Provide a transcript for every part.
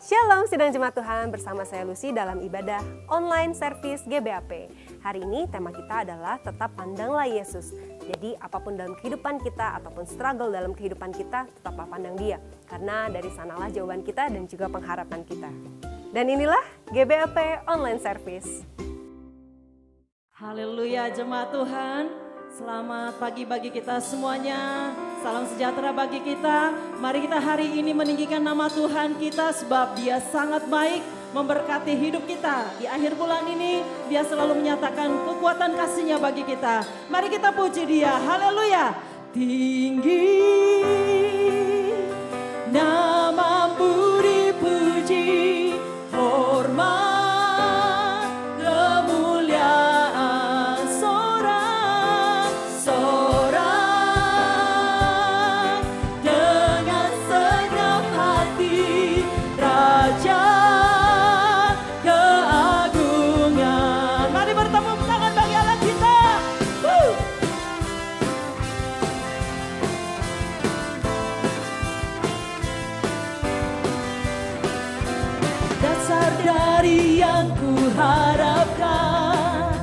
Shalom sidang jemaat Tuhan, bersama saya Lucy dalam ibadah online service GBAP. Hari ini tema kita adalah tetap pandanglah Yesus. Jadi apapun dalam kehidupan kita ataupun struggle dalam kehidupan kita, tetaplah pandang Dia. Karena dari sanalah jawaban kita dan juga pengharapan kita. Dan inilah GBAP online service. Haleluya jemaat Tuhan. Selamat pagi bagi kita semuanya. Salam sejahtera bagi kita. Mari kita hari ini meninggikan nama Tuhan kita sebab Dia sangat baik memberkati hidup kita. Di akhir bulan ini Dia selalu menyatakan kekuatan kasih-Nya bagi kita. Mari kita puji Dia. Haleluya. Tinggi namamu dipuji, hormat dari yang kuharapkan,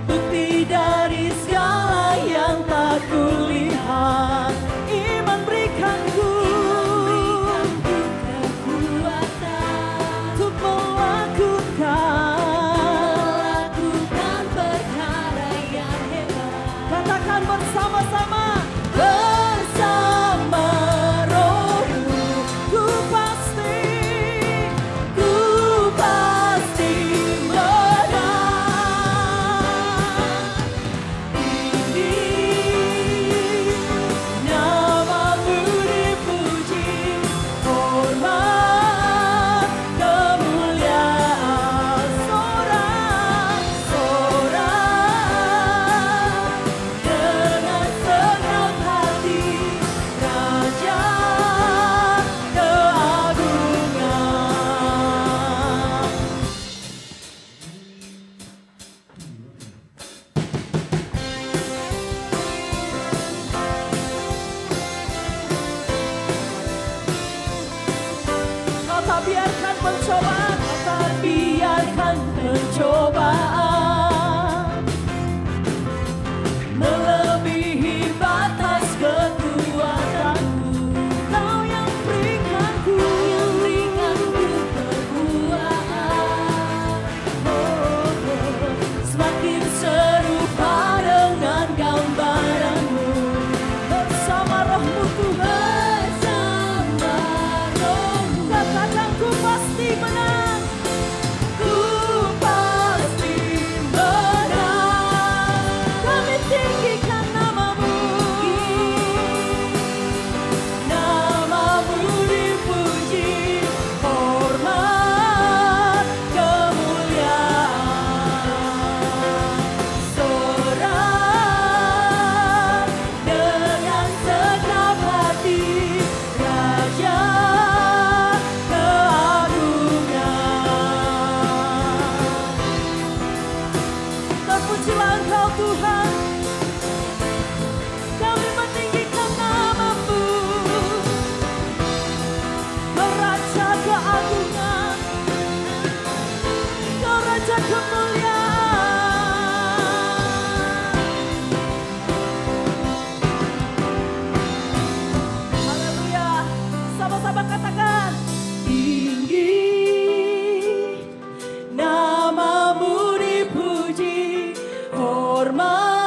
bukti dari segala yang tak kulihat, iman berikanku kekuatan untuk melakukan perkara yang hebat. Katakan bersama-sama. Pencobaan melebihi batas kekuatanku. Kau yang berikanku kekuatan, semakin serupa dengan gambaranmu. Bersama rohmu Tuhan, katakan ku pasti menang. Hormat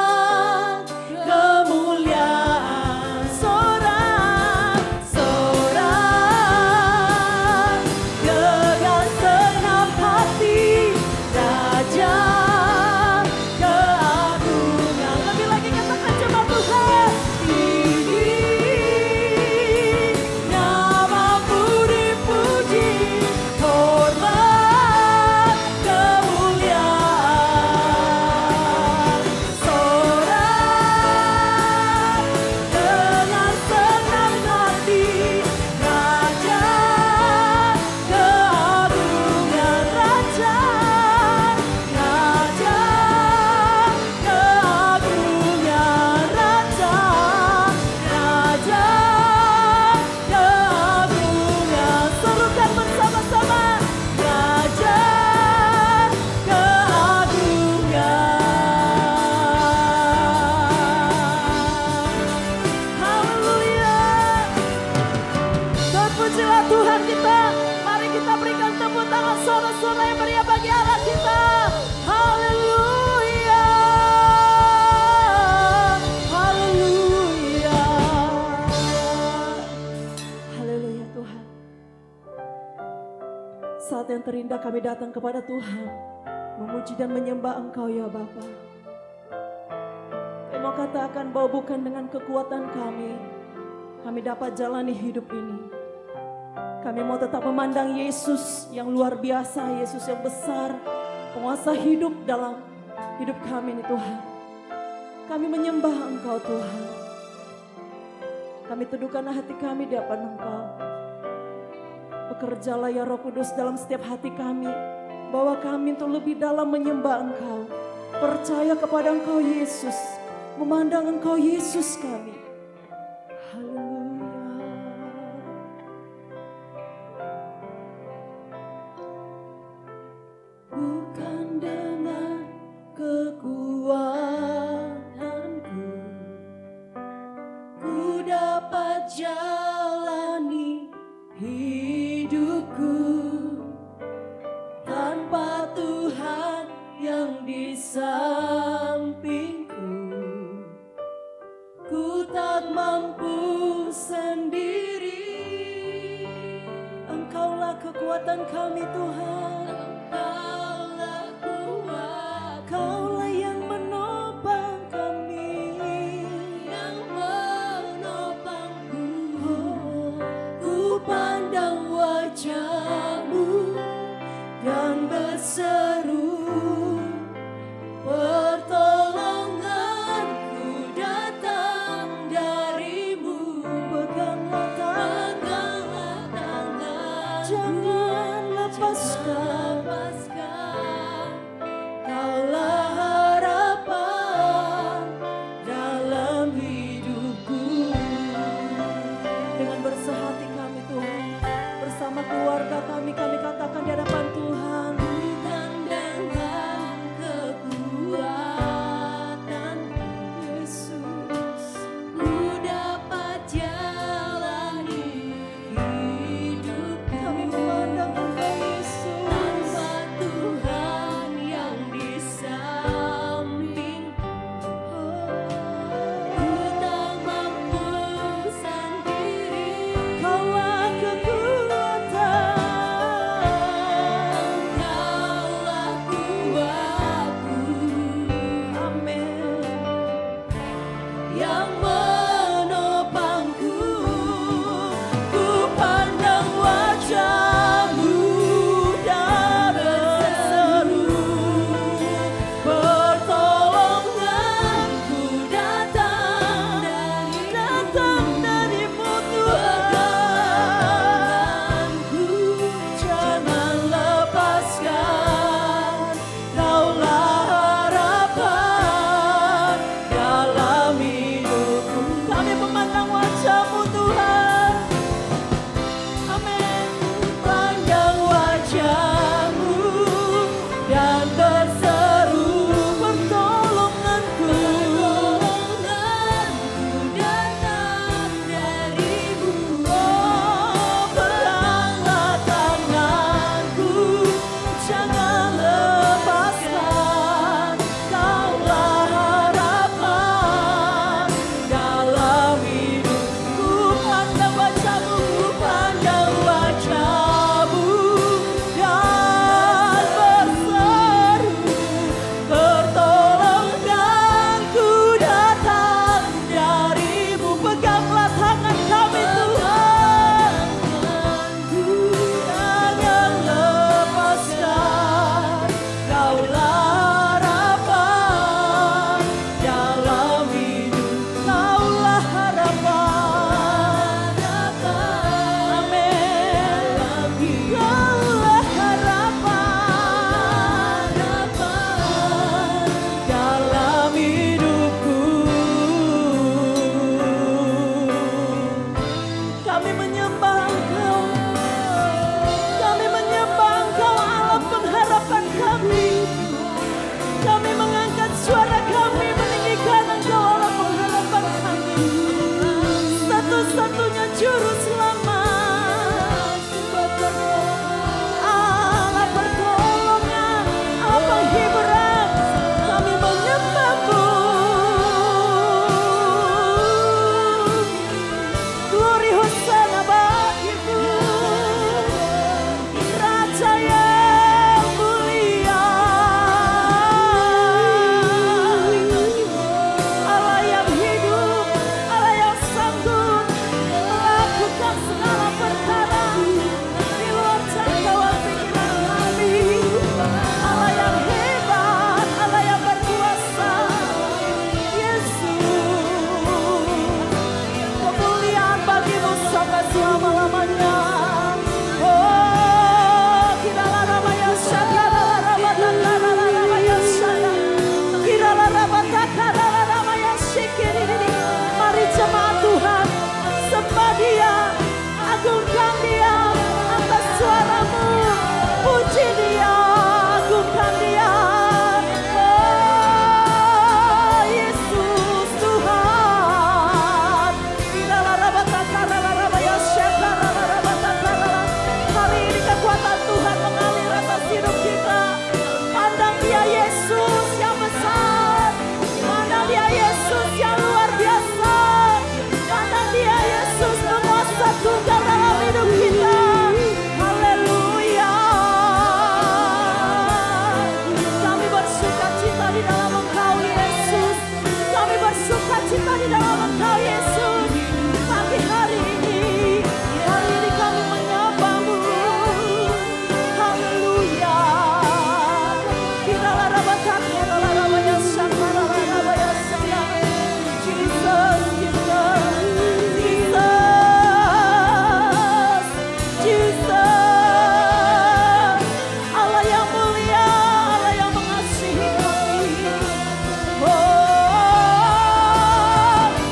hendak kami datang kepada Tuhan, memuji dan menyembah Engkau ya Bapa. Kami mau katakan bahwa bukan dengan kekuatan kami dapat jalani hidup ini. Kami mau tetap memandang Yesus yang luar biasa, Yesus yang besar, penguasa hidup dalam hidup kami ini Tuhan. Kami menyembah Engkau Tuhan. Kami teduhkan hati kami di hadapan Engkau. Bekerjalah ya Roh Kudus dalam setiap hati kami, bahwa kami untuk lebih dalam menyembah Engkau, percaya kepada Engkau Yesus, memandang Engkau Yesus kami. Haleluya. Bukan dengan kekuatanku ku dapat jalani hidupku, tanpa Tuhan yang di sampingku, ku tak mampu sendiri. Engkaulah kekuatan kami Tuhan, Engkaulah kuat, Engkaulah yang menopang kami, yang menopangku. Ku pandang wajah-Mu dan berseru, pertolonganku datang dari-Mu. Peganglah tangan, jangan lepaskan. Kaulah harapan dalam hidupku. Dengan bersehati kami Tuhan, bersama keluarga kami katakan di hadapan Tuhan, bukan dengan kekuatan Yesus ku dapat jalani hidup. Kami memandang Engkau Yesus, tanpa Tuhan yang di sampingku, ku tak mampu sendiri. Kaulah kekuatan, Kaulah kuatku, amin, yang menopangku. Ku pandang wajah-Mu dan berseru, pertolonganku datang dari-Mu Tuhan. Jangan lepaskan, Kaulah harapan dalam hidupku. Kami memandang wajah-Mu Tuhan, amin. Pandang wajah-Mu dan berseru, pertolonganku datang dari-Mu. Oh, peganglah tanganku, jangan lepaskan. Kaulah harapan dalam hidupku. Pandang wajah-Mu, pandang wajah-Mu dan berseru, pertolonganku datang dari-Mu. Peganglah tangan kami Tuhan, jangan lepaskan. Kaulah harapan dalam hidup, Kaulah harapan, amin. Kaulah harapan dalam hidupku. Kami menyembah Engkau, kami menyembah Engkau, Allah pengharapan kami. Kami mengangkat suara kami, meninggikan Engkau, Allah pengharapan kami. Satu-satunya juru selamat, Allah pertolongan, Allah penghiburan. Kami menyembah-Mu. Glory Hosanna bagi-Mu, Raja Yesus. Mari jemaat Tuhan, sembah Dia, agungkan Dia, angkat suaramu, puji Dia, agungkan Dia. Oh Yesus Tuhan. Hari ini kekuatan Tuhan mengalir atas hidup kita. Pandang Dia Yesus yang besar, pandang Dia Yesus yang luar biasa, pandang Dia Yesus penguasa tunggal dalam hidup kita. Haleluya. Kami bersuka cita di dalam Engkau Yesus, kami bersuka cita di dalam Engkau Yesus. Pagi hari ini kami menyambamu. Haleluya. Allah yang mulia, Allah yang mengasihi kami.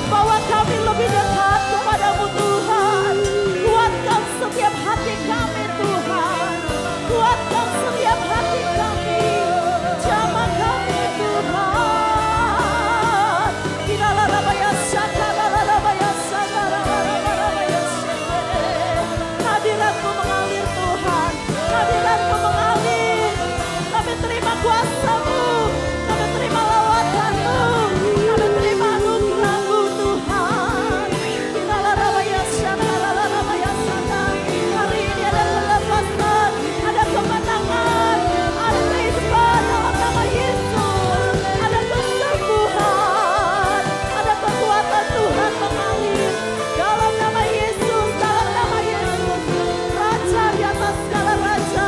Bawa kami lebih dekat kepadamu Tuhan. Kuatkan setiap hati kami Tuhan. Kuatkan setiap hati kami. Jamah kami Tuhan. Hadiratmu mengalir Tuhan. Hadiratmu mengalir. Kami terima kuasa-Mu. Kami terima lawatanmu. Kami terima anugerah-Mu Tuhan. Hari ini ada kelepasan, ada kemenangan, ada kehidupan dalam nama Yesus. Ada kesembuhan, ada kekuatan Tuhan mengalir dalam nama Yesus, dalam nama Yesus. Raja di atas segala raja.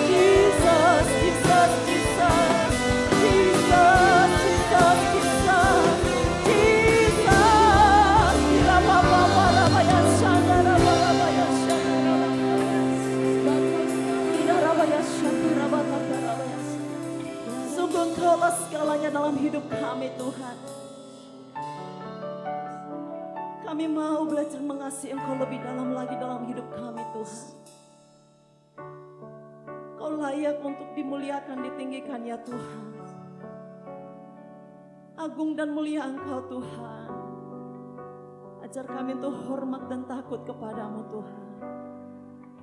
Jesus, Jesus, Jesus, Jesus, Jesus, Jesus, Jesus. Bila Bapa Rabaya Shandara Rabaya Shandara. Bila Rabaya Shandara Rabaya. Sungguh Engkaulah segalanya dalam hidup kami Tuhan. Kami mau belajar mengasihi Engkau lebih dalam lagi dalam hidup kami Tuhan. Kau layak untuk dimuliakan, ditinggikan ya Tuhan. Agung dan mulia Engkau Tuhan. Ajar kami untuk hormat dan takut kepadamu Tuhan.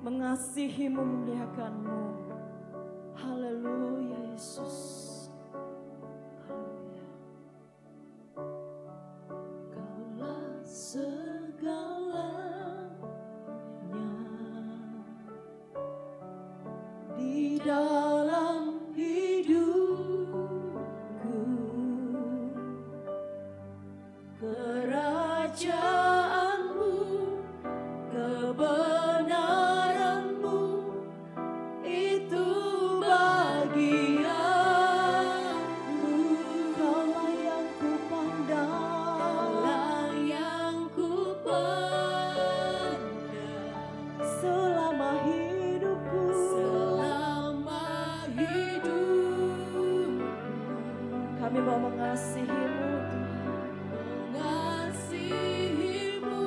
Mengasihi-Mu, memuliakan-Mu. Haleluya Yesus. Haleluya. Kaulah segalanya di dalam hidupku. Kerajaan-Mu, kebenaran-Mu, itu bagianmu. Kaulah yang kupandang, kaulah yang kupandang selama hidupku, selama hidup. Kami mau mengasihi-Mu, mengasihi-Mu,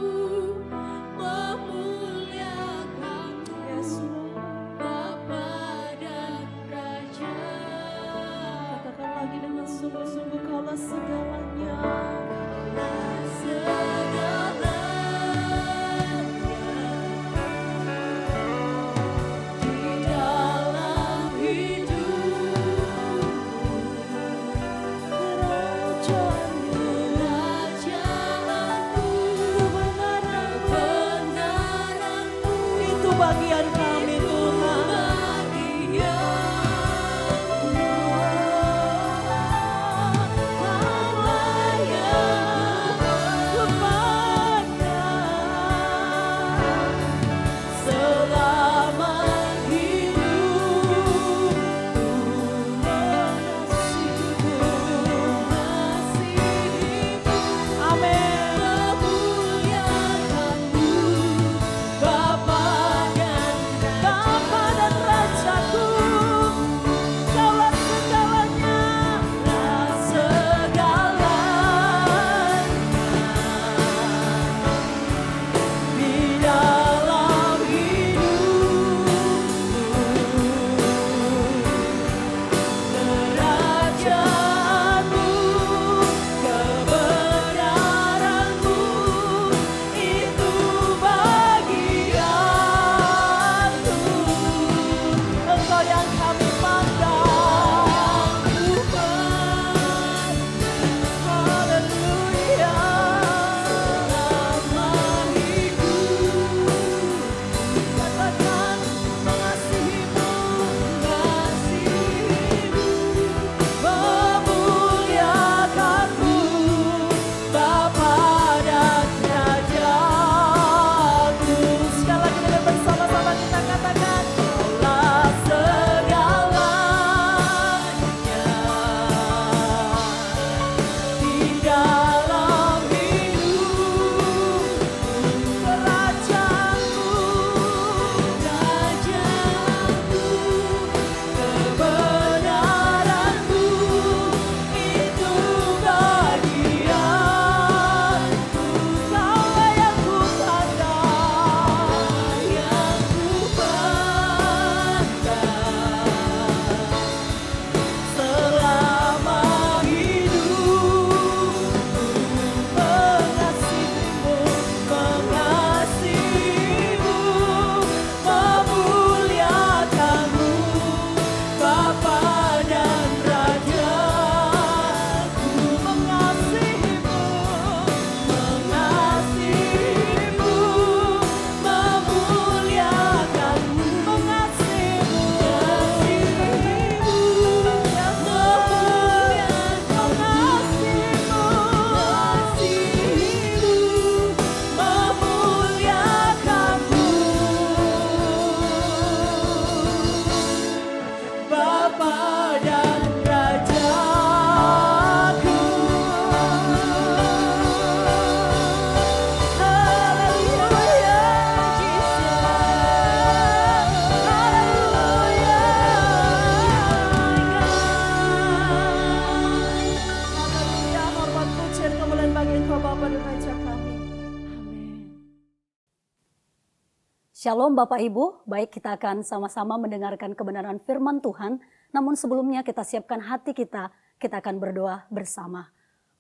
memuliakan-Mu, Yesus, Bapa dan Raja. Katakan lagi dengan sungguh-sungguh, Kaulah segalanya. Kaulah segalanya di dalam hidupku. Kerajaan-Mu, kebenaran-Mu, itu bagian kami Tuhan. Bagian Shalom Bapak Ibu, baik kita akan sama-sama mendengarkan kebenaran firman Tuhan. Namun sebelumnya kita siapkan hati kita akan berdoa bersama.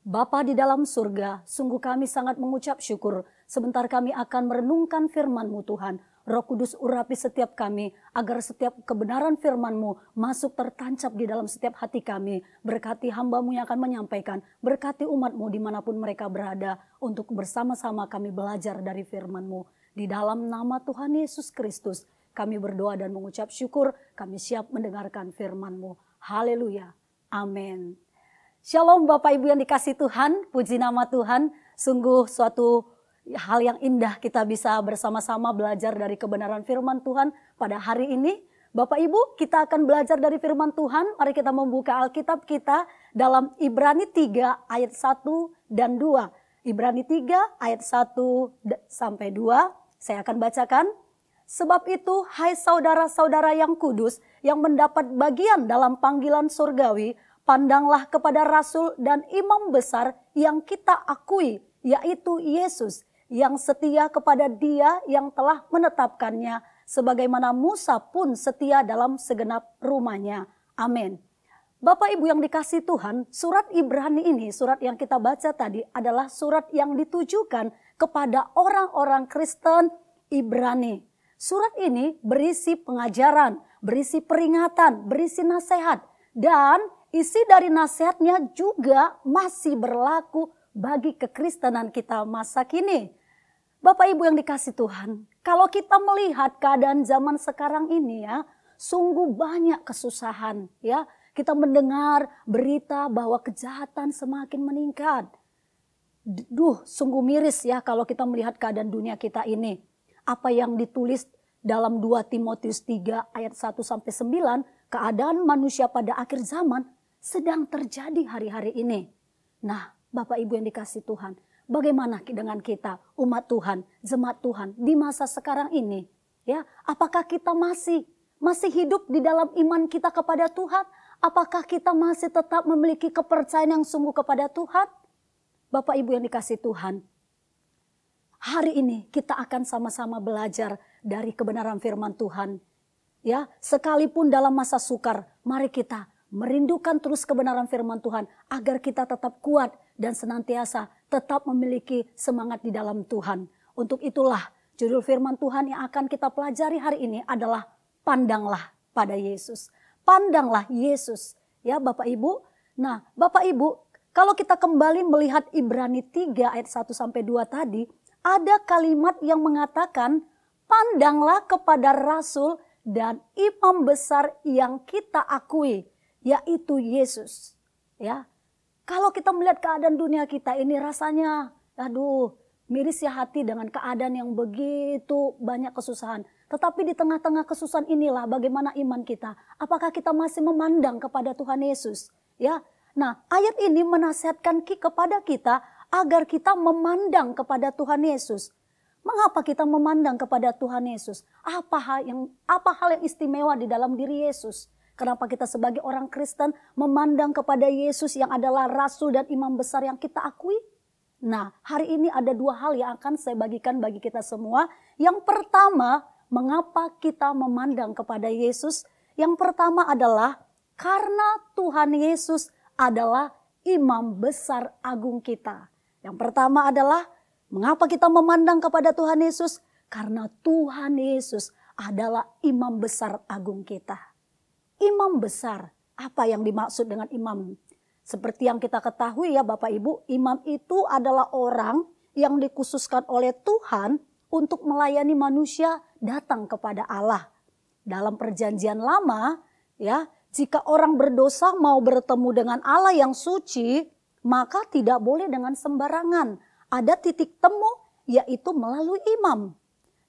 Bapa di dalam surga, sungguh kami sangat mengucap syukur. Sebentar kami akan merenungkan firman-Mu Tuhan. Roh Kudus urapi setiap kami, agar setiap kebenaran firman-Mu masuk tertancap di dalam setiap hati kami. Berkati hamba-Mu yang akan menyampaikan, berkati umat-Mu dimanapun mereka berada, untuk bersama-sama kami belajar dari firman-Mu. Di dalam nama Tuhan Yesus Kristus, kami berdoa dan mengucap syukur, kami siap mendengarkan firman-Mu. Haleluya. Amin. Shalom Bapak Ibu yang dikasihi Tuhan, puji nama Tuhan. Sungguh suatu hal yang indah kita bisa bersama-sama belajar dari kebenaran firman Tuhan pada hari ini. Bapak Ibu, kita akan belajar dari firman Tuhan. Mari kita membuka Alkitab kita dalam Ibrani 3 ayat 1 dan 2. Ibrani 3 ayat 1 sampai 2. Saya akan bacakan. Sebab itu, hai saudara-saudara yang kudus, yang mendapat bagian dalam panggilan surgawi, pandanglah kepada rasul dan imam besar yang kita akui, yaitu Yesus, yang setia kepada Dia yang telah menetapkannya, sebagaimana Musa pun setia dalam segenap rumahnya. Amin. Bapak Ibu yang dikasihi Tuhan, surat Ibrani ini, surat yang kita baca tadi adalah surat yang ditujukan kepada orang-orang Kristen Ibrani. Surat ini berisi pengajaran, berisi peringatan, berisi nasihat. Dan isi dari nasihatnya juga masih berlaku bagi kekristenan kita masa kini. Bapak Ibu yang dikasihi Tuhan, kalau kita melihat keadaan zaman sekarang ini ya, sungguh banyak kesusahan ya. Kita mendengar berita bahwa kejahatan semakin meningkat. Sungguh miris ya kalau kita melihat keadaan dunia kita ini. Apa yang ditulis dalam 2 Timotius 3 ayat 1 sampai 9, keadaan manusia pada akhir zaman sedang terjadi hari-hari ini. Nah, Bapak Ibu yang dikasihi Tuhan, bagaimana dengan kita, umat Tuhan, jemaat Tuhan di masa sekarang ini? Ya, apakah kita masih hidup di dalam iman kita kepada Tuhan? Apakah kita masih tetap memiliki kepercayaan yang sungguh kepada Tuhan? Bapak Ibu yang dikasihi Tuhan, hari ini kita akan sama-sama belajar dari kebenaran firman Tuhan. Ya, sekalipun dalam masa sukar, mari kita merindukan terus kebenaran firman Tuhan agar kita tetap kuat dan senantiasa tetap memiliki semangat di dalam Tuhan. Untuk itulah judul firman Tuhan yang akan kita pelajari hari ini adalah pandanglah pada Yesus. Pandanglah Yesus, ya Bapak Ibu. Nah, Bapak Ibu, kalau kita kembali melihat Ibrani 3 ayat 1 sampai 2 tadi, ada kalimat yang mengatakan, pandanglah kepada rasul dan imam besar yang kita akui, yaitu Yesus. Ya, kalau kita melihat keadaan dunia kita ini rasanya, miris ya hati dengan keadaan yang begitu banyak kesusahan. Tetapi di tengah-tengah kesusahan inilah bagaimana iman kita. Apakah kita masih memandang kepada Tuhan Yesus? Ya, nah ayat ini menasihatkan kepada kita agar kita memandang kepada Tuhan Yesus. Mengapa kita memandang kepada Tuhan Yesus? Apa hal yang istimewa di dalam diri Yesus? Kenapa kita sebagai orang Kristen memandang kepada Yesus yang adalah rasul dan imam besar yang kita akui? Nah, hari ini ada 2 hal yang akan saya bagikan bagi kita semua. Yang pertama, mengapa kita memandang kepada Yesus? Yang pertama adalah karena Tuhan Yesus adalah imam besar agung kita. Yang pertama adalah mengapa kita memandang kepada Tuhan Yesus? Karena Tuhan Yesus adalah imam besar agung kita. Imam besar, apa yang dimaksud dengan imam? Seperti yang kita ketahui ya Bapak Ibu, imam itu adalah orang yang dikhususkan oleh Tuhan untuk melayani manusia datang kepada Allah. Dalam perjanjian lama, ya, jika orang berdosa mau bertemu dengan Allah yang suci, maka tidak boleh dengan sembarangan. Ada titik temu, yaitu melalui imam.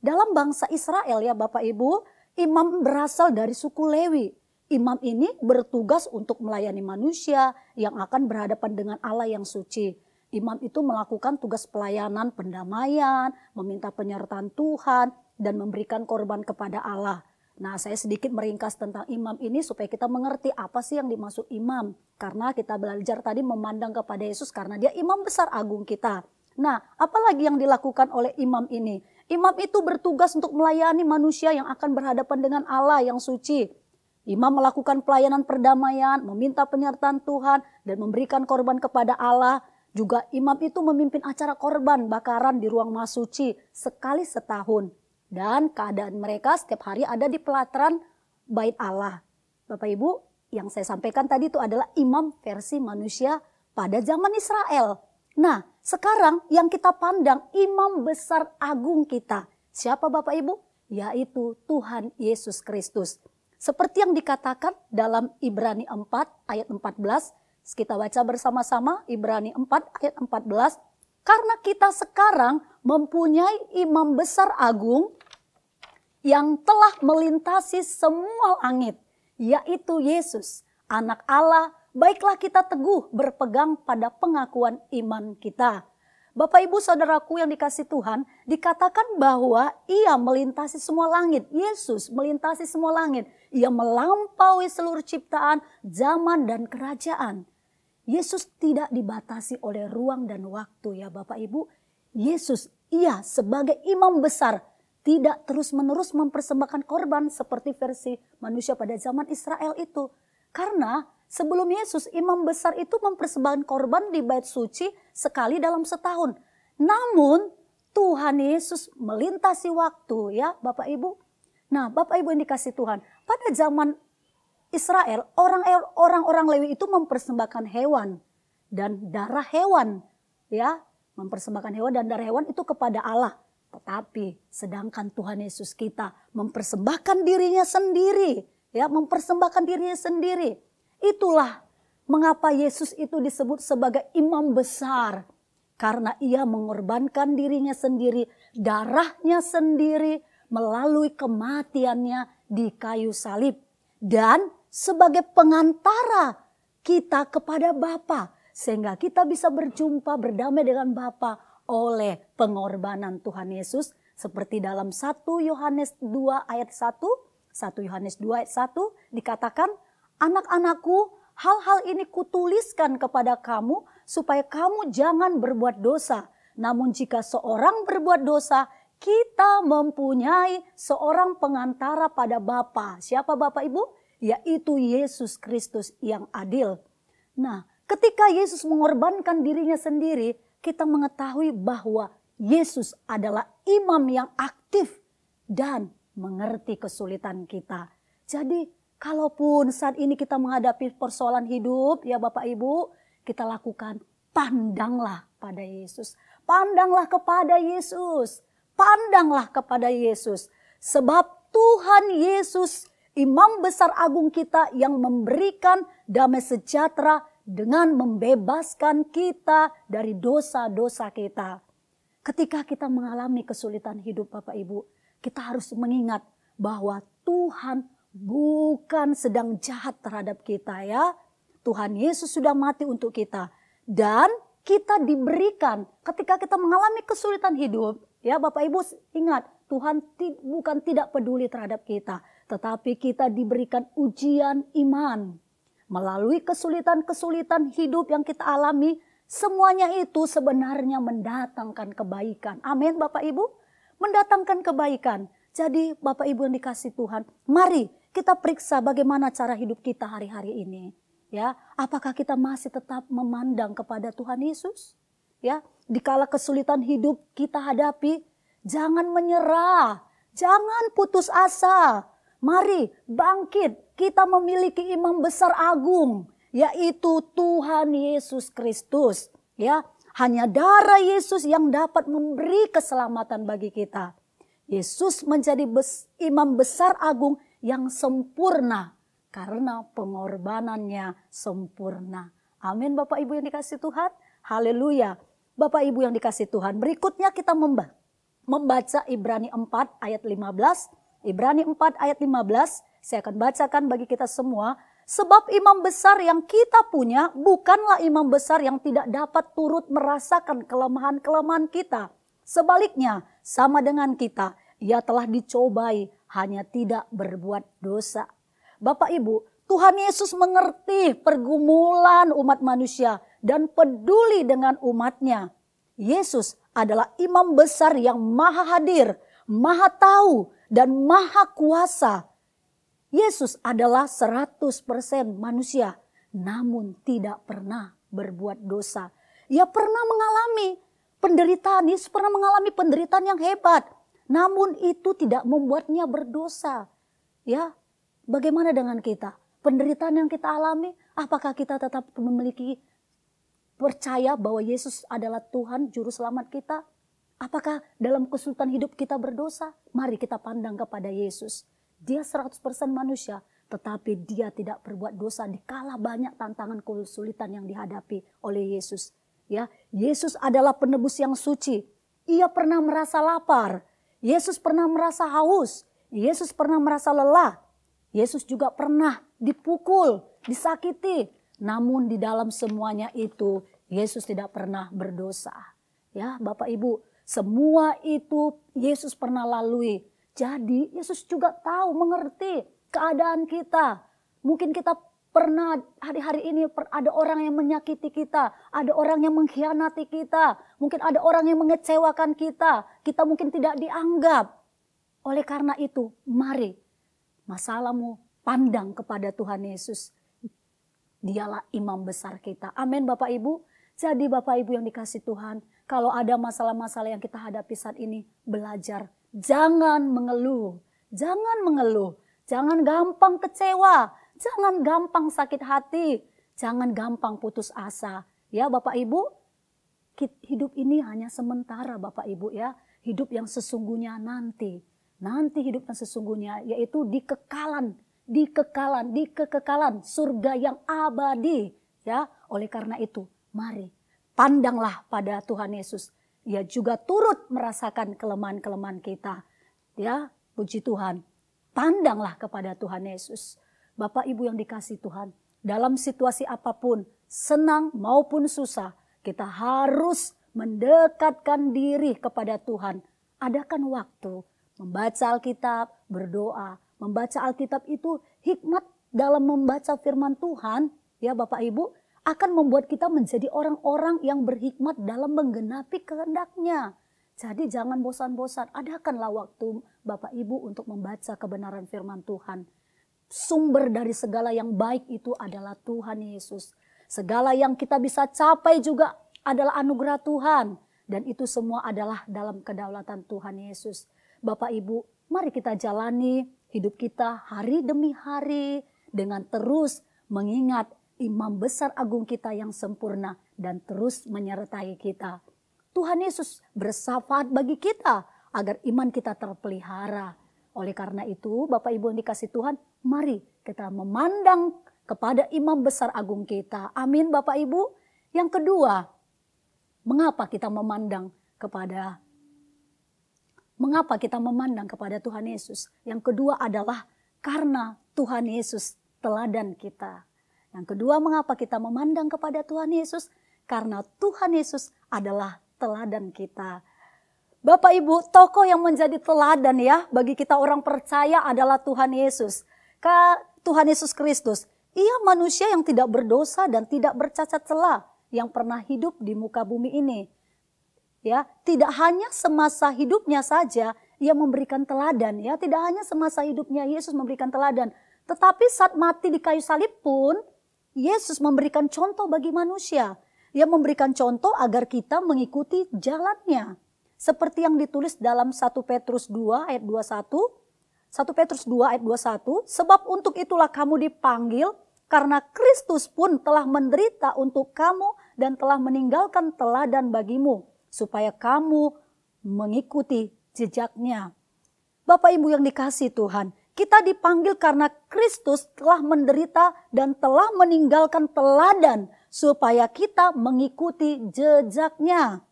Dalam bangsa Israel ya Bapak Ibu, imam berasal dari suku Lewi. Imam ini bertugas untuk melayani manusia yang akan berhadapan dengan Allah yang suci. Imam itu melakukan tugas pelayanan, pendamaian, meminta penyertaan Tuhan, dan memberikan korban kepada Allah. Nah, saya sedikit meringkas tentang imam ini supaya kita mengerti apa sih yang dimaksud imam. Karena kita belajar tadi memandang kepada Yesus karena dia imam besar agung kita. Nah, apalagi yang dilakukan oleh imam ini? Imam itu bertugas untuk melayani manusia yang akan berhadapan dengan Allah yang suci. Imam melakukan pelayanan perdamaian, meminta penyertaan Tuhan, dan memberikan korban kepada Allah. Juga imam itu memimpin acara korban bakaran di ruang Maha Suci sekali setahun. Dan keadaan mereka setiap hari ada di pelataran bait Allah. Bapak Ibu, yang saya sampaikan tadi itu adalah imam versi manusia pada zaman Israel. Nah, sekarang yang kita pandang imam besar agung kita. Siapa Bapak Ibu? Yaitu Tuhan Yesus Kristus. Seperti yang dikatakan dalam Ibrani 4 ayat 14. Kita baca bersama-sama Ibrani 4 ayat 14. Karena kita sekarang mempunyai imam besar agung yang telah melintasi semua langit, yaitu Yesus, Anak Allah. Baiklah kita teguh berpegang pada pengakuan iman kita. Bapak Ibu Saudaraku yang dikasihi Tuhan, dikatakan bahwa ia melintasi semua langit. Yesus melintasi semua langit. Ia melampaui seluruh ciptaan, zaman dan kerajaan. Yesus tidak dibatasi oleh ruang dan waktu ya Bapak Ibu. Yesus, ia sebagai imam besar, tidak terus-menerus mempersembahkan korban seperti versi manusia pada zaman Israel itu. Karena sebelum Yesus, imam besar itu mempersembahkan korban di bait suci sekali dalam setahun. Namun Tuhan Yesus melintasi waktu ya Bapak Ibu. Nah Bapak Ibu yang dikasihi Tuhan, pada zaman Israel orang-orang Lewi itu mempersembahkan hewan dan darah hewan ya. Mempersembahkan hewan dan darah hewan itu kepada Allah. Tetapi sedangkan Tuhan Yesus kita mempersembahkan dirinya sendiri. Ya, mempersembahkan dirinya sendiri. Itulah mengapa Yesus itu disebut sebagai imam besar. Karena ia mengorbankan dirinya sendiri, darahnya sendiri melalui kematiannya di kayu salib. Dan sebagai pengantara kita kepada Bapa, sehingga kita bisa berjumpa berdamai dengan Bapa oleh pengorbanan Tuhan Yesus. Seperti dalam 1 Yohanes 2 ayat 1. 1 Yohanes 2 ayat 1 dikatakan, anak-anakku, hal-hal ini kutuliskan kepada kamu supaya kamu jangan berbuat dosa. Namun jika seorang berbuat dosa, kita mempunyai seorang pengantara pada Bapa. Siapa Bapak Ibu? Yaitu Yesus Kristus yang adil. Nah, ketika Yesus mengorbankan dirinya sendiri, kita mengetahui bahwa Yesus adalah imam yang aktif dan mengerti kesulitan kita. Jadi kalaupun saat ini kita menghadapi persoalan hidup ya Bapak Ibu, kita lakukan pandanglah pada Yesus. Pandanglah kepada Yesus. Pandanglah kepada Yesus. Sebab Tuhan Yesus imam besar agung kita yang memberikan damai sejahtera dengan membebaskan kita dari dosa-dosa kita. Ketika kita mengalami kesulitan hidup Bapak Ibu, kita harus mengingat bahwa Tuhan bukan sedang jahat terhadap kita ya. Tuhan Yesus sudah mati untuk kita. Dan kita diberikan ketika kita mengalami kesulitan hidup. Ya Bapak Ibu ingat, Tuhan bukan tidak peduli terhadap kita. Tetapi kita diberikan ujian iman. Melalui kesulitan-kesulitan hidup yang kita alami, semuanya itu sebenarnya mendatangkan kebaikan. Amin Bapak Ibu. Mendatangkan kebaikan. Jadi Bapak Ibu yang dikasihi Tuhan, mari kita periksa bagaimana cara hidup kita hari-hari ini. Ya, apakah kita masih tetap memandang kepada Tuhan Yesus? Ya, dikala kesulitan hidup kita hadapi, jangan menyerah, jangan putus asa. Mari bangkit, kita memiliki imam besar agung, yaitu Tuhan Yesus Kristus. Ya, hanya darah Yesus yang dapat memberi keselamatan bagi kita. Yesus menjadi imam besar agung yang sempurna karena pengorbanannya sempurna. Amin Bapak Ibu yang dikasihi Tuhan. Haleluya. Bapak Ibu yang dikasihi Tuhan. Berikutnya kita membaca Ibrani 4 ayat 15. Ibrani 4 ayat 15. Saya akan bacakan bagi kita semua. Sebab imam besar yang kita punya bukanlah imam besar yang tidak dapat turut merasakan kelemahan-kelemahan kita. Sebaliknya, sama dengan kita, ia telah dicobai, hanya tidak berbuat dosa. Bapak Ibu, Tuhan Yesus mengerti pergumulan umat manusia dan peduli dengan umatnya. Yesus adalah imam besar yang maha hadir, maha tahu, dan maha kuasa. Yesus adalah 100% manusia, namun tidak pernah berbuat dosa. Ia pernah mengalami penderitaan, Yesus pernah mengalami penderitaan yang hebat, namun itu tidak membuatnya berdosa. Ya, bagaimana dengan kita? Penderitaan yang kita alami, apakah kita tetap memiliki percaya bahwa Yesus adalah Tuhan Juru Selamat kita? Apakah dalam kesulitan hidup kita berdosa? Mari kita pandang kepada Yesus. Dia 100% manusia, tetapi dia tidak berbuat dosa di kala banyak tantangan kesulitan yang dihadapi oleh Yesus. Ya, Yesus adalah penebus yang suci. Ia pernah merasa lapar, Yesus pernah merasa haus, Yesus pernah merasa lelah. Yesus juga pernah dipukul, disakiti. Namun di dalam semuanya itu Yesus tidak pernah berdosa. Ya, Bapak Ibu, semua itu Yesus pernah lalui. Jadi Yesus juga tahu, mengerti keadaan kita. Mungkin kita pernah hari-hari ini ada orang yang menyakiti kita, ada orang yang mengkhianati kita, mungkin ada orang yang mengecewakan kita mungkin tidak dianggap. Oleh karena itu, mari masalahmu pandang kepada Tuhan Yesus. Dialah imam besar kita. Amin Bapak Ibu. Jadi Bapak Ibu yang dikasih Tuhan, kalau ada masalah-masalah yang kita hadapi saat ini, belajar. Jangan mengeluh, jangan gampang kecewa. Jangan gampang sakit hati, jangan gampang putus asa. Ya Bapak Ibu, hidup ini hanya sementara Bapak Ibu ya. Hidup yang sesungguhnya nanti hidup yang sesungguhnya yaitu di kekekalan surga yang abadi. Ya, oleh karena itu mari pandanglah pada Tuhan Yesus. Ia juga turut merasakan kelemahan-kelemahan kita. Ya, puji Tuhan. Pandanglah kepada Tuhan Yesus. Bapak Ibu yang dikasih Tuhan, dalam situasi apapun, senang maupun susah, kita harus mendekatkan diri kepada Tuhan. Adakan waktu membaca Alkitab, berdoa. Membaca Alkitab itu hikmat dalam membaca firman Tuhan, ya Bapak Ibu, akan membuat kita menjadi orang-orang yang berhikmat dalam menggenapi kehendak-Nya. Jadi jangan bosan-bosan, adakanlah waktu Bapak Ibu untuk membaca kebenaran firman Tuhan. Sumber dari segala yang baik itu adalah Tuhan Yesus. Segala yang kita bisa capai juga adalah anugerah Tuhan. Dan itu semua adalah dalam kedaulatan Tuhan Yesus. Bapak Ibu, mari kita jalani hidup kita hari demi hari dengan terus mengingat imam besar agung kita yang sempurna dan terus menyertai kita. Tuhan Yesus bersyafaat bagi kita agar iman kita terpelihara. Oleh karena itu, Bapak Ibu yang dikasih Tuhan, mari kita memandang kepada imam besar agung kita. Amin Bapak Ibu. Yang kedua, mengapa kita memandang kepada Tuhan Yesus? Yang kedua adalah karena Tuhan Yesus teladan kita. Yang kedua, mengapa kita memandang kepada Tuhan Yesus? Karena Tuhan Yesus adalah teladan kita. Bapak Ibu, tokoh yang menjadi teladan ya bagi kita orang percaya adalah Tuhan Yesus. Tuhan Yesus Kristus. Ia manusia yang tidak berdosa dan tidak bercacat celah yang pernah hidup di muka bumi ini. Ya, tidak hanya semasa hidupnya saja ia memberikan teladan ya, tidak hanya semasa hidupnya Yesus memberikan teladan, tetapi saat mati di kayu salib pun Yesus memberikan contoh bagi manusia. Ia memberikan contoh agar kita mengikuti jalannya. Seperti yang ditulis dalam 1 Petrus 2 ayat 21. 1 Petrus 2 ayat 21. Sebab untuk itulah kamu dipanggil, karena Kristus pun telah menderita untuk kamu dan telah meninggalkan teladan bagimu, supaya kamu mengikuti jejaknya. Bapak Ibu yang dikasih Tuhan, kita dipanggil karena Kristus telah menderita dan telah meninggalkan teladan, supaya kita mengikuti jejaknya.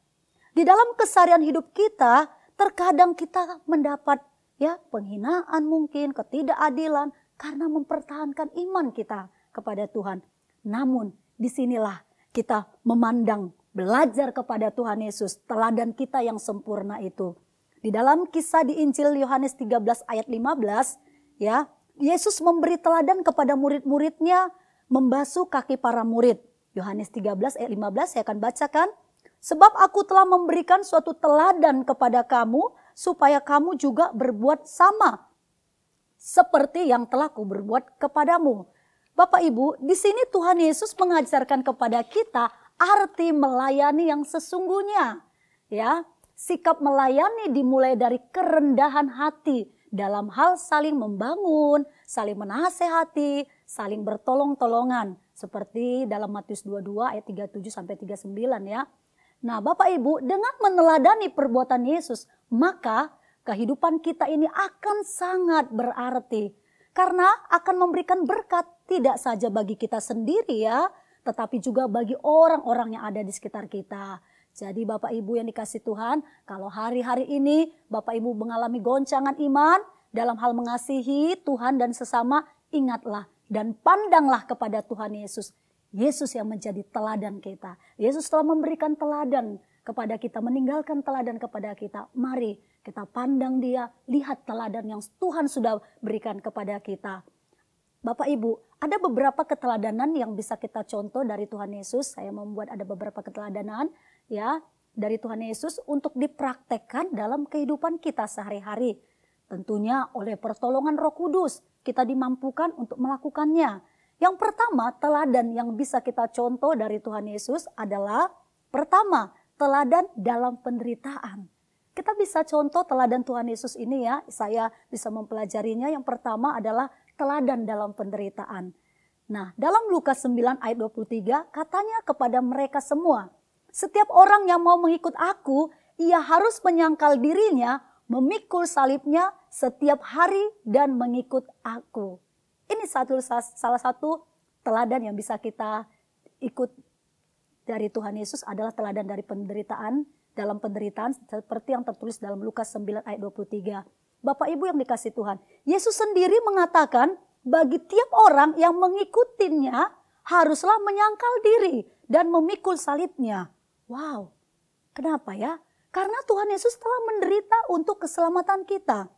Di dalam keseharian hidup kita, terkadang kita mendapat ya penghinaan mungkin, ketidakadilan karena mempertahankan iman kita kepada Tuhan. Namun disinilah kita memandang, belajar kepada Tuhan Yesus, teladan kita yang sempurna itu. Di dalam kisah di Injil Yohanes 13 ayat 15, ya, Yesus memberi teladan kepada murid-muridnya membasuh kaki para murid. Yohanes 13 ayat 15 saya akan bacakan. Sebab aku telah memberikan suatu teladan kepada kamu, supaya kamu juga berbuat sama seperti yang telah kuberbuat kepadamu. Bapak Ibu, di sini Tuhan Yesus mengajarkan kepada kita arti melayani yang sesungguhnya. Ya, sikap melayani dimulai dari kerendahan hati dalam hal saling membangun, saling menasehati, saling bertolong-tolongan. Seperti dalam Matius 22 ayat 37 sampai 39 ya. Nah, Bapak Ibu, dengan meneladani perbuatan Yesus, maka kehidupan kita ini akan sangat berarti. Karena akan memberikan berkat tidak saja bagi kita sendiri ya, tetapi juga bagi orang-orang yang ada di sekitar kita. Jadi Bapak Ibu yang dikasih Tuhan, kalau hari-hari ini Bapak Ibu mengalami goncangan iman dalam hal mengasihi Tuhan dan sesama, ingatlah dan pandanglah kepada Tuhan Yesus. Yesus yang menjadi teladan kita. Yesus telah memberikan teladan kepada kita, meninggalkan teladan kepada kita. Mari kita pandang Dia, lihat teladan yang Tuhan sudah berikan kepada kita. Bapak Ibu, ada beberapa keteladanan yang bisa kita contoh dari Tuhan Yesus. Saya membuat ada beberapa keteladanan ya dari Tuhan Yesus untuk dipraktekkan dalam kehidupan kita sehari-hari. Tentunya oleh pertolongan Roh Kudus kita dimampukan untuk melakukannya. Yang pertama, teladan yang bisa kita contoh dari Tuhan Yesus adalah pertama, teladan dalam penderitaan. Kita bisa contoh teladan Tuhan Yesus ini ya, saya bisa mempelajarinya. Yang pertama adalah teladan dalam penderitaan. Nah, dalam Lukas 9 ayat 23 katanya kepada mereka semua, setiap orang yang mau mengikut aku, ia harus menyangkal dirinya, memikul salibnya setiap hari dan mengikut aku. Ini salah satu teladan yang bisa kita ikut dari Tuhan Yesus adalah teladan dari penderitaan. Dalam penderitaan seperti yang tertulis dalam Lukas 9 ayat 23. Bapak Ibu yang dikasih Tuhan, Yesus sendiri mengatakan bagi tiap orang yang mengikutinya haruslah menyangkal diri dan memikul salibnya. Wow, kenapa ya? Karena Tuhan Yesus telah menderita untuk keselamatan kita.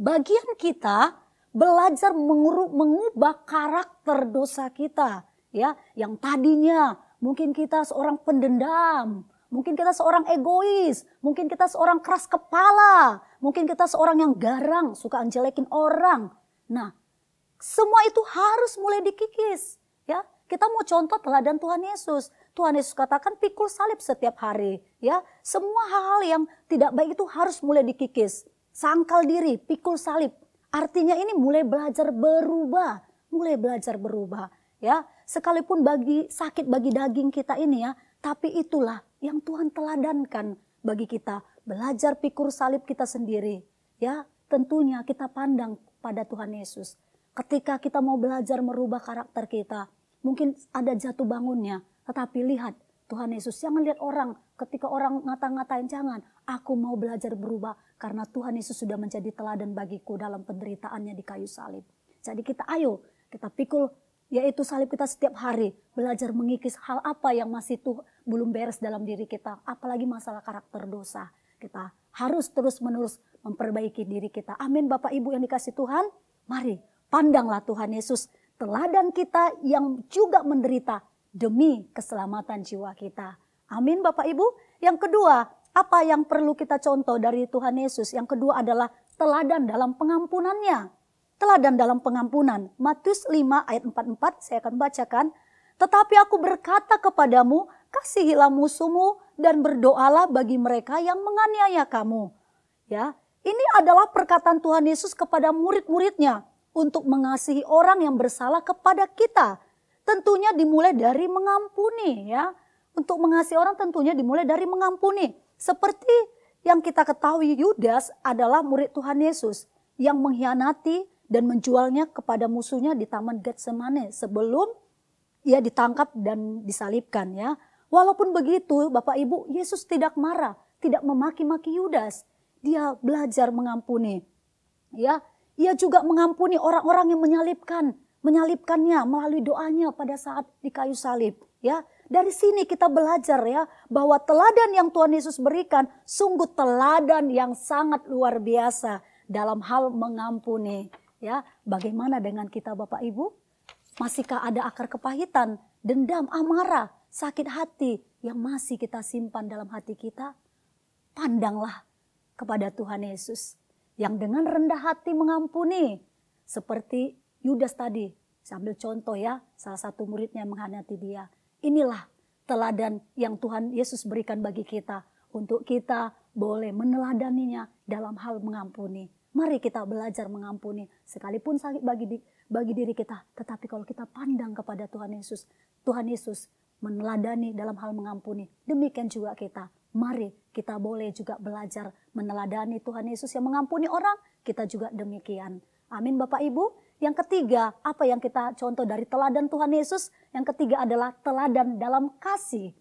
Bagian kita belajar mengubah karakter dosa kita, ya, yang tadinya mungkin kita seorang pendendam, mungkin kita seorang egois, mungkin kita seorang keras kepala, mungkin kita seorang yang garang, suka menjelekin orang. Nah, semua itu harus mulai dikikis, ya. Kita mau contoh teladan Tuhan Yesus. Tuhan Yesus katakan pikul salib setiap hari, ya. Semua hal-hal yang tidak baik itu harus mulai dikikis. Sangkal diri, pikul salib. Artinya ini mulai belajar berubah, ya. Sekalipun sakit bagi daging kita ini ya, tapi itulah yang Tuhan teladankan bagi kita. Belajar pikul salib kita sendiri. Ya, tentunya kita pandang pada Tuhan Yesus. Ketika kita mau belajar merubah karakter kita, mungkin ada jatuh bangunnya. Tetapi lihat Tuhan Yesus, jangan lihat orang. Ketika orang ngata-ngatain, jangan. Aku mau belajar berubah karena Tuhan Yesus sudah menjadi teladan bagiku dalam penderitaannya di kayu salib. Jadi kita kita pikul yaitu salib kita setiap hari. Belajar mengikis hal apa yang masih belum beres dalam diri kita. Apalagi masalah karakter dosa. Kita harus terus-menerus memperbaiki diri kita. Amin Bapak Ibu yang dikasih Tuhan. Mari pandanglah Tuhan Yesus. Teladan kita yang juga menderita demi keselamatan jiwa kita. Amin Bapak Ibu. Yang kedua, apa yang perlu kita contoh dari Tuhan Yesus? Yang kedua adalah teladan dalam pengampunannya. Teladan dalam pengampunan. Matius 5 ayat 44 saya akan bacakan. Tetapi aku berkata kepadamu, kasihilah musuhmu dan berdoalah bagi mereka yang menganiaya kamu. Ya, ini adalah perkataan Tuhan Yesus kepada murid-muridnya untuk mengasihi orang yang bersalah kepada kita. Tentunya dimulai dari mengampuni ya. Untuk mengasihi orang tentunya dimulai dari mengampuni. Seperti yang kita ketahui Yudas adalah murid Tuhan Yesus yang mengkhianati dan menjualnya kepada musuhnya di Taman Getsemane sebelum ia ditangkap dan disalibkan ya. Walaupun begitu Bapak Ibu, Yesus tidak marah, tidak memaki-maki Yudas. Dia belajar mengampuni. Ya, ia juga mengampuni orang-orang yang menyalibkannya melalui doanya pada saat di kayu salib ya. Dari sini kita belajar ya bahwa teladan yang Tuhan Yesus berikan sungguh teladan yang sangat luar biasa dalam hal mengampuni. Ya, bagaimana dengan kita Bapak Ibu? Masihkah ada akar kepahitan, dendam, amarah sakit hati yang masih kita simpan dalam hati kita, pandanglah kepada Tuhan Yesus yang dengan rendah hati mengampuni. Seperti Yudas tadi, sambil contoh ya, salah satu muridnya mengkhianati dia. Inilah teladan yang Tuhan Yesus berikan bagi kita, untuk kita boleh meneladaninya dalam hal mengampuni. Mari kita belajar mengampuni, sekalipun sakit bagi diri kita. Tetapi kalau kita pandang kepada Tuhan Yesus meneladani dalam hal mengampuni. Demikian juga kita. Mari kita boleh juga belajar meneladani Tuhan Yesus yang mengampuni orang, kita juga demikian. Amin Bapak Ibu. Yang ketiga, apa yang kita contoh dari teladan Tuhan Yesus? Yang ketiga adalah teladan dalam kasih.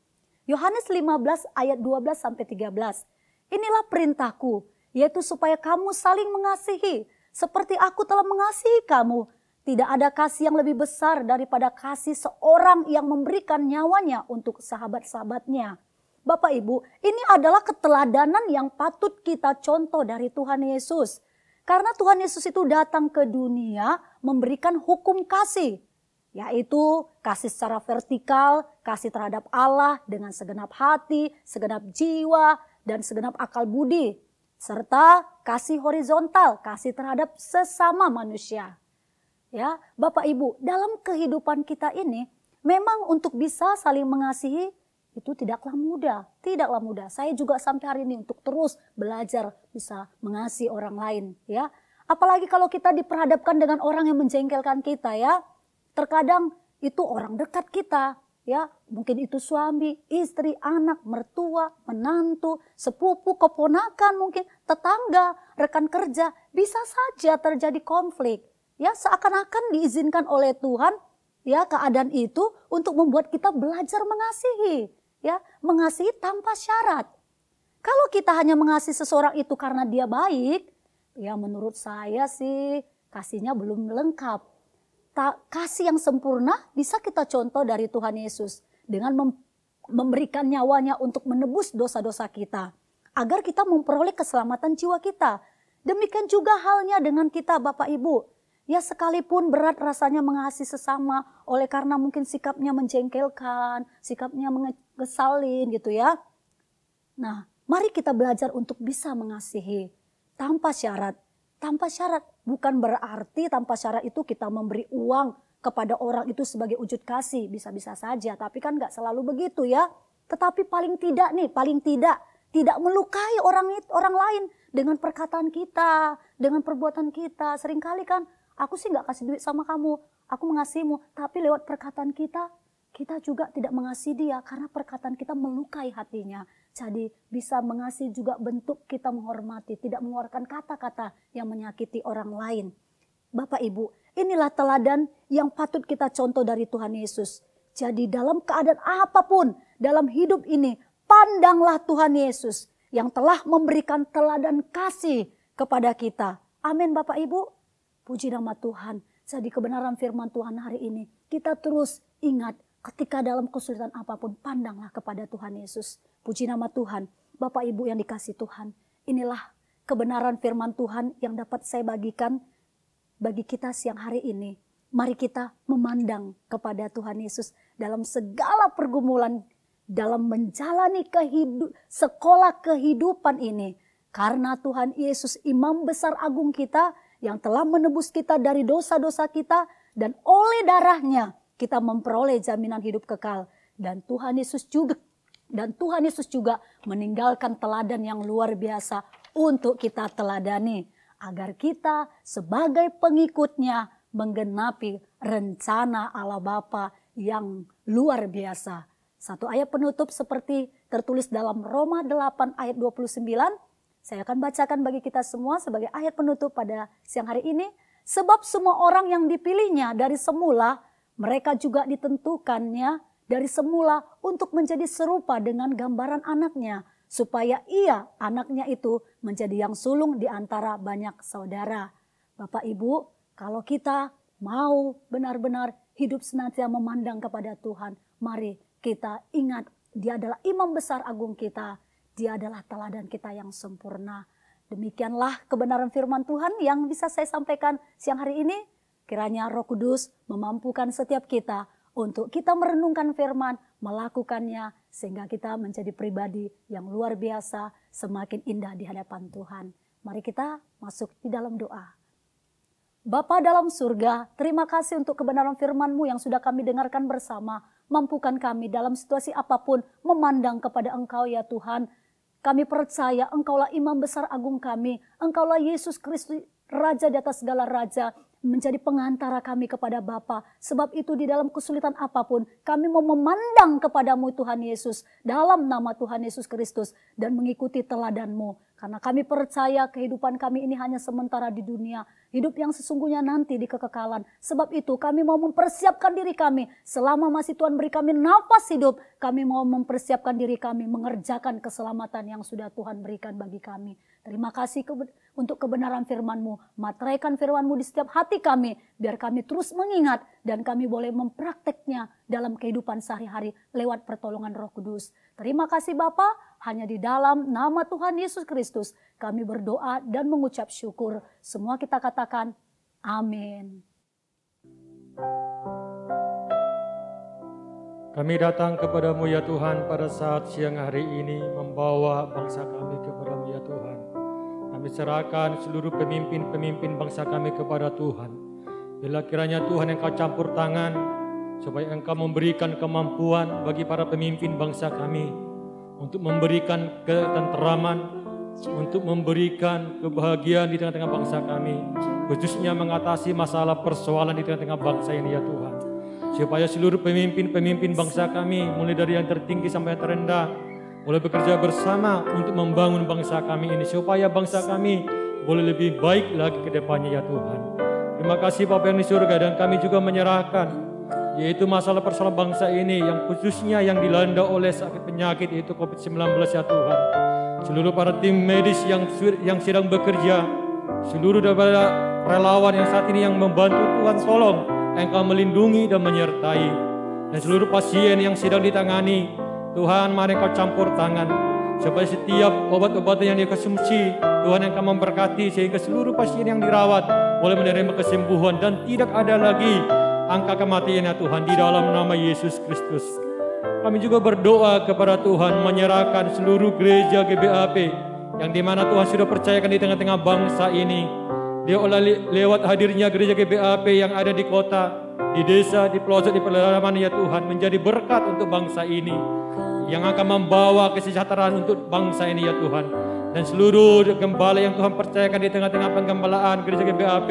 Yohanes 15 ayat 12 sampai 13. Inilah perintahku, yaitu supaya kamu saling mengasihi, seperti aku telah mengasihi kamu. Tidak ada kasih yang lebih besar daripada kasih seorang yang memberikan nyawanya untuk sahabat-sahabatnya. Bapak Ibu, ini adalah keteladanan yang patut kita contoh dari Tuhan Yesus. Karena Tuhan Yesus itu datang ke dunia memberikan hukum kasih. Yaitu kasih secara vertikal, kasih terhadap Allah dengan segenap hati, segenap jiwa, dan segenap akal budi. Serta kasih horizontal, kasih terhadap sesama manusia. Ya, Bapak Ibu, dalam kehidupan kita ini memang untuk bisa saling mengasihi itu tidaklah mudah. Saya juga sampai hari ini untuk terus belajar bisa mengasihi orang lain, ya. Apalagi kalau kita diperhadapkan dengan orang yang menjengkelkan kita, ya. Terkadang itu orang dekat kita, ya. Mungkin itu suami, istri, anak, mertua, menantu, sepupu, keponakan, mungkin tetangga, rekan kerja, bisa saja terjadi konflik. Ya, seakan-akan diizinkan oleh Tuhan, ya, keadaan itu untuk membuat kita belajar mengasihi. Ya, mengasihi tanpa syarat. Kalau kita hanya mengasihi seseorang itu karena dia baik, ya menurut saya sih kasihnya belum lengkap. Kasih yang sempurna bisa kita contoh dari Tuhan Yesus dengan memberikan nyawanya untuk menebus dosa-dosa kita, agar kita memperoleh keselamatan jiwa kita. Demikian juga halnya dengan kita Bapak Ibu. Ya sekalipun berat rasanya mengasihi sesama oleh karena mungkin sikapnya menjengkelkan, sikapnya ngesalin gitu ya. Nah, mari kita belajar untuk bisa mengasihi tanpa syarat. Tanpa syarat bukan berarti tanpa syarat itu kita memberi uang kepada orang itu sebagai wujud kasih. Bisa-bisa saja, tapi kan gak selalu begitu ya. Tetapi paling tidak melukai orang lain dengan perkataan kita, dengan perbuatan kita. Seringkali kan, aku sih gak kasih duit sama kamu, aku mengasihimu. Tapi lewat perkataan kita juga tidak mengasihi dia karena perkataan kita melukai hatinya. Jadi bisa mengasihi juga bentuk kita menghormati, tidak mengeluarkan kata-kata yang menyakiti orang lain. Bapak Ibu, inilah teladan yang patut kita contoh dari Tuhan Yesus. Jadi dalam keadaan apapun dalam hidup ini, pandanglah Tuhan Yesus yang telah memberikan teladan kasih kepada kita. Amin Bapak Ibu. Puji nama Tuhan. Jadi kebenaran firman Tuhan hari ini, kita terus ingat ketika dalam kesulitan apapun, pandanglah kepada Tuhan Yesus. Puji nama Tuhan. Bapak Ibu yang dikasihi Tuhan, inilah kebenaran firman Tuhan yang dapat saya bagikan bagi kita siang hari ini. Mari kita memandang kepada Tuhan Yesus dalam segala pergumulan, dalam menjalani sekolah kehidupan ini. Karena Tuhan Yesus Imam Besar Agung kita yang telah menebus kita dari dosa-dosa kita, dan oleh darahnya kita memperoleh jaminan hidup kekal. Dan Tuhan Yesus juga meninggalkan teladan yang luar biasa untuk kita teladani, agar kita sebagai pengikutnya menggenapi rencana Allah Bapa yang luar biasa. Satu ayat penutup seperti tertulis dalam Roma 8 ayat 29. Saya akan bacakan bagi kita semua sebagai ayat penutup pada siang hari ini. Sebab semua orang yang dipilihnya dari semula, mereka juga ditentukannya dari semula untuk menjadi serupa dengan gambaran anaknya, supaya ia, anaknya itu, menjadi yang sulung di antara banyak saudara. Bapak Ibu, kalau kita mau benar-benar hidup senantiasa memandang kepada Tuhan, mari kita ingat Dia adalah Imam Besar Agung kita. Dia adalah teladan kita yang sempurna. Demikianlah kebenaran firman Tuhan yang bisa saya sampaikan siang hari ini. Kiranya Roh Kudus memampukan setiap kita untuk kita merenungkan firman, melakukannya sehingga kita menjadi pribadi yang luar biasa, semakin indah di hadapan Tuhan. Mari kita masuk di dalam doa. Bapa dalam surga, terima kasih untuk kebenaran firman-Mu yang sudah kami dengarkan bersama. Mampukan kami dalam situasi apapun memandang kepada Engkau ya Tuhan. Kami percaya Engkaulah Imam Besar Agung kami. Engkaulah Yesus Kristus, Raja di atas segala raja, menjadi pengantara kami kepada Bapa. Sebab itu di dalam kesulitan apapun, kami mau memandang kepadamu Tuhan Yesus, dalam nama Tuhan Yesus Kristus, dan mengikuti teladan-Mu. Karena kami percaya kehidupan kami ini hanya sementara di dunia. Hidup yang sesungguhnya nanti di kekekalan. Sebab itu kami mau mempersiapkan diri kami. Selama masih Tuhan beri kami nafas hidup, kami mau mempersiapkan diri kami mengerjakan keselamatan yang sudah Tuhan berikan bagi kami. Terima kasih untuk kebenaran firman-Mu. Materaikan firman-Mu di setiap hati kami, biar kami terus mengingat dan kami boleh memprakteknya dalam kehidupan sehari-hari lewat pertolongan Roh Kudus. Terima kasih Bapa, hanya di dalam nama Tuhan Yesus Kristus kami berdoa dan mengucap syukur. Semua kita katakan amin. Kami datang kepadamu ya Tuhan pada saat siang hari ini membawa bangsa kami kepadamu ya Tuhan. Kami serahkan seluruh pemimpin-pemimpin bangsa kami kepada Tuhan. Bila kiranya Tuhan Engkau campur tangan, supaya Engkau memberikan kemampuan bagi para pemimpin bangsa kami untuk memberikan ketenteraman, untuk memberikan kebahagiaan di tengah-tengah bangsa kami, khususnya mengatasi masalah persoalan di tengah-tengah bangsa ini ya Tuhan. Supaya seluruh pemimpin-pemimpin bangsa kami, mulai dari yang tertinggi sampai yang terendah, boleh bekerja bersama untuk membangun bangsa kami ini, supaya bangsa kami boleh lebih baik lagi ke depannya ya Tuhan. Terima kasih Bapa yang di surga, dan kami juga menyerahkan yaitu masalah persoalan bangsa ini yang khususnya yang dilanda oleh sakit penyakit yaitu COVID-19 ya Tuhan. Seluruh para tim medis yang sedang bekerja, seluruh daripada relawan yang saat ini yang membantu Tuhan, tolong Engkau melindungi dan menyertai. Dan seluruh pasien yang sedang ditangani, Tuhan mari Engkau campur tangan, supaya setiap obat-obatan yang dikonsumsi, Tuhan Engkau memberkati sehingga seluruh pasien yang dirawat boleh menerima kesembuhan dan tidak ada lagi angka kematian ya Tuhan, di dalam nama Yesus Kristus. Kami juga berdoa kepada Tuhan menyerahkan seluruh gereja GBAP yang dimana Tuhan sudah percayakan di tengah-tengah bangsa ini. Dia lewat hadirnya gereja GBAP yang ada di kota, di desa, di pelosok, di pedalaman ya Tuhan, menjadi berkat untuk bangsa ini, yang akan membawa kesejahteraan untuk bangsa ini ya Tuhan. Dan seluruh gembala yang Tuhan percayakan di tengah-tengah penggembalaan gereja GBAP,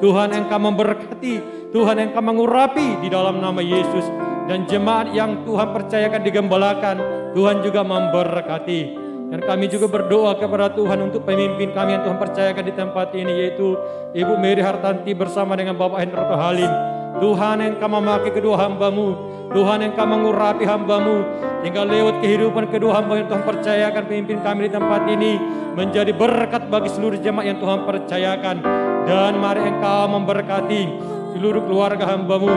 Tuhan Engkau memberkati, Tuhan Engkau mengurapi di dalam nama Yesus. Dan jemaat yang Tuhan percayakan digembalakan, Tuhan juga memberkati. Dan kami juga berdoa kepada Tuhan untuk pemimpin kami yang Tuhan percayakan di tempat ini, yaitu Ibu Mary Hartanti bersama dengan Bapak Hendro Halim. Tuhan Engkau memakai kedua hamba-Mu, Tuhan Engkau mengurapi hamba-Mu, hingga lewat kehidupan kedua hamba yang Tuhan percayakan pemimpin kami di tempat ini menjadi berkat bagi seluruh jemaat yang Tuhan percayakan. Dan mari Engkau memberkati seluruh keluarga hamba-Mu,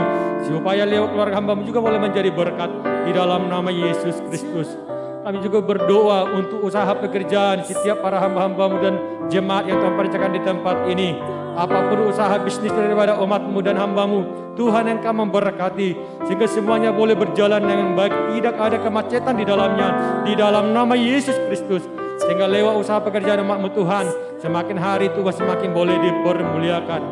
supaya lewat keluarga hamba-Mu juga boleh menjadi berkat di dalam nama Yesus Kristus. Kami juga berdoa untuk usaha pekerjaan setiap para hamba-hamba-Mu dan jemaat yang Tuhan percayakan di tempat ini. Apapun usaha bisnis daripada umat-Mu dan hamba-Mu, Tuhan Engkau memberkati sehingga semuanya boleh berjalan dengan baik, tidak ada kemacetan di dalamnya, di dalam nama Yesus Kristus. Sehingga lewat usaha pekerjaan umat-Mu Tuhan, semakin hari Tuhan semakin boleh dipermuliakan.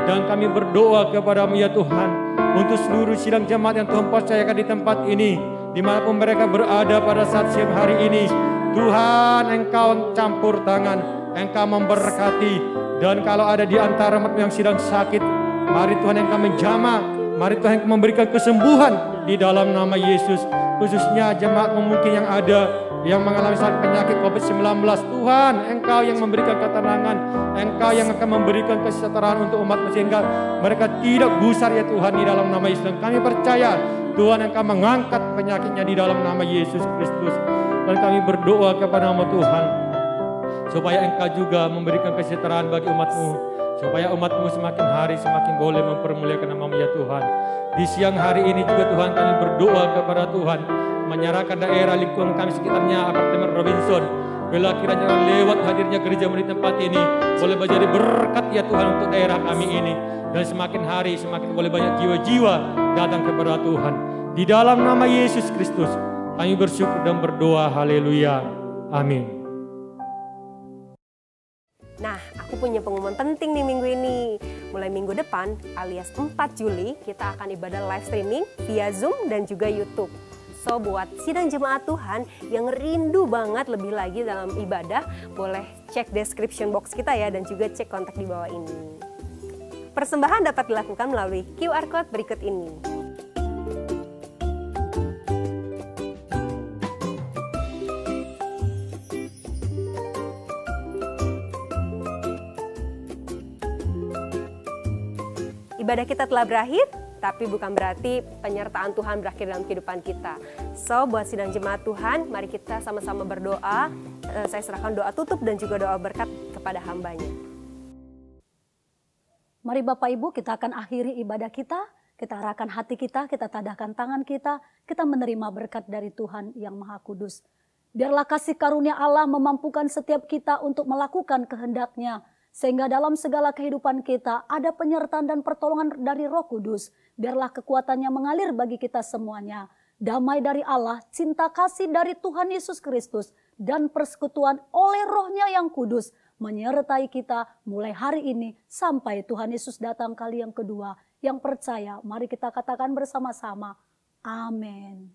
Dan kami berdoa kepada-Mu ya Tuhan, untuk seluruh sidang jemaat yang Tuhan percayakan di tempat ini, dimanapun mereka berada pada saat siang hari ini, Tuhan Engkau campur tangan, Engkau memberkati. Dan kalau ada di antara umat yang sedang sakit, mari Tuhan Engkau menjamah, mari Tuhan Engkau memberikan kesembuhan di dalam nama Yesus. Khususnya jemaat mungkin yang ada yang mengalami sakit penyakit COVID-19, Tuhan Engkau yang memberikan ketenangan, Engkau yang akan memberikan kesejahteraan untuk umat sehingga mereka tidak gusar ya Tuhan, di dalam nama Yesus. Dan kami percaya Tuhan Engkau mengangkat penyakitnya di dalam nama Yesus Kristus. Dan kami berdoa kepada nama Tuhan, supaya Engkau juga memberikan kesejahteraan bagi umat-Mu, supaya umat-Mu semakin hari semakin boleh mempermuliakan nama-Mu ya Tuhan. Di siang hari ini juga Tuhan kami berdoa kepada Tuhan, menyerahkan daerah lingkungan kami sekitarnya, apartemen Robinson. Bila kiranya lewat hadirnya gereja-Mu di tempat ini, boleh menjadi berkat ya Tuhan untuk daerah kami ini. Dan semakin hari semakin boleh banyak jiwa-jiwa datang kepada Tuhan. Di dalam nama Yesus Kristus kami bersyukur dan berdoa. Haleluya. Amin. Nah, aku punya pengumuman penting nih minggu ini. Mulai minggu depan alias 4 Juli kita akan ibadah live streaming via Zoom dan juga YouTube. So buat sidang jemaat Tuhan yang rindu banget lebih lagi dalam ibadah, boleh cek description box kita ya dan juga cek kontak di bawah ini. Persembahan dapat dilakukan melalui QR Code berikut ini. Ibadah kita telah berakhir, tapi bukan berarti penyertaan Tuhan berakhir dalam kehidupan kita. So, buat sidang jemaat Tuhan, mari kita sama-sama berdoa. Saya serahkan doa tutup dan juga doa berkat kepada hambanya. Mari Bapak Ibu, kita akan akhiri ibadah kita. Kita arahkan hati kita tadahkan tangan kita menerima berkat dari Tuhan yang Maha Kudus. Biarlah kasih karunia Allah memampukan setiap kita untuk melakukan kehendak-Nya. Sehingga dalam segala kehidupan kita ada penyertaan dan pertolongan dari Roh Kudus. Biarlah kekuatannya mengalir bagi kita semuanya. Damai dari Allah, cinta kasih dari Tuhan Yesus Kristus, dan persekutuan oleh Roh-Nya yang kudus menyertai kita mulai hari ini sampai Tuhan Yesus datang kali yang kedua. Yang percaya, mari kita katakan bersama-sama. Amin.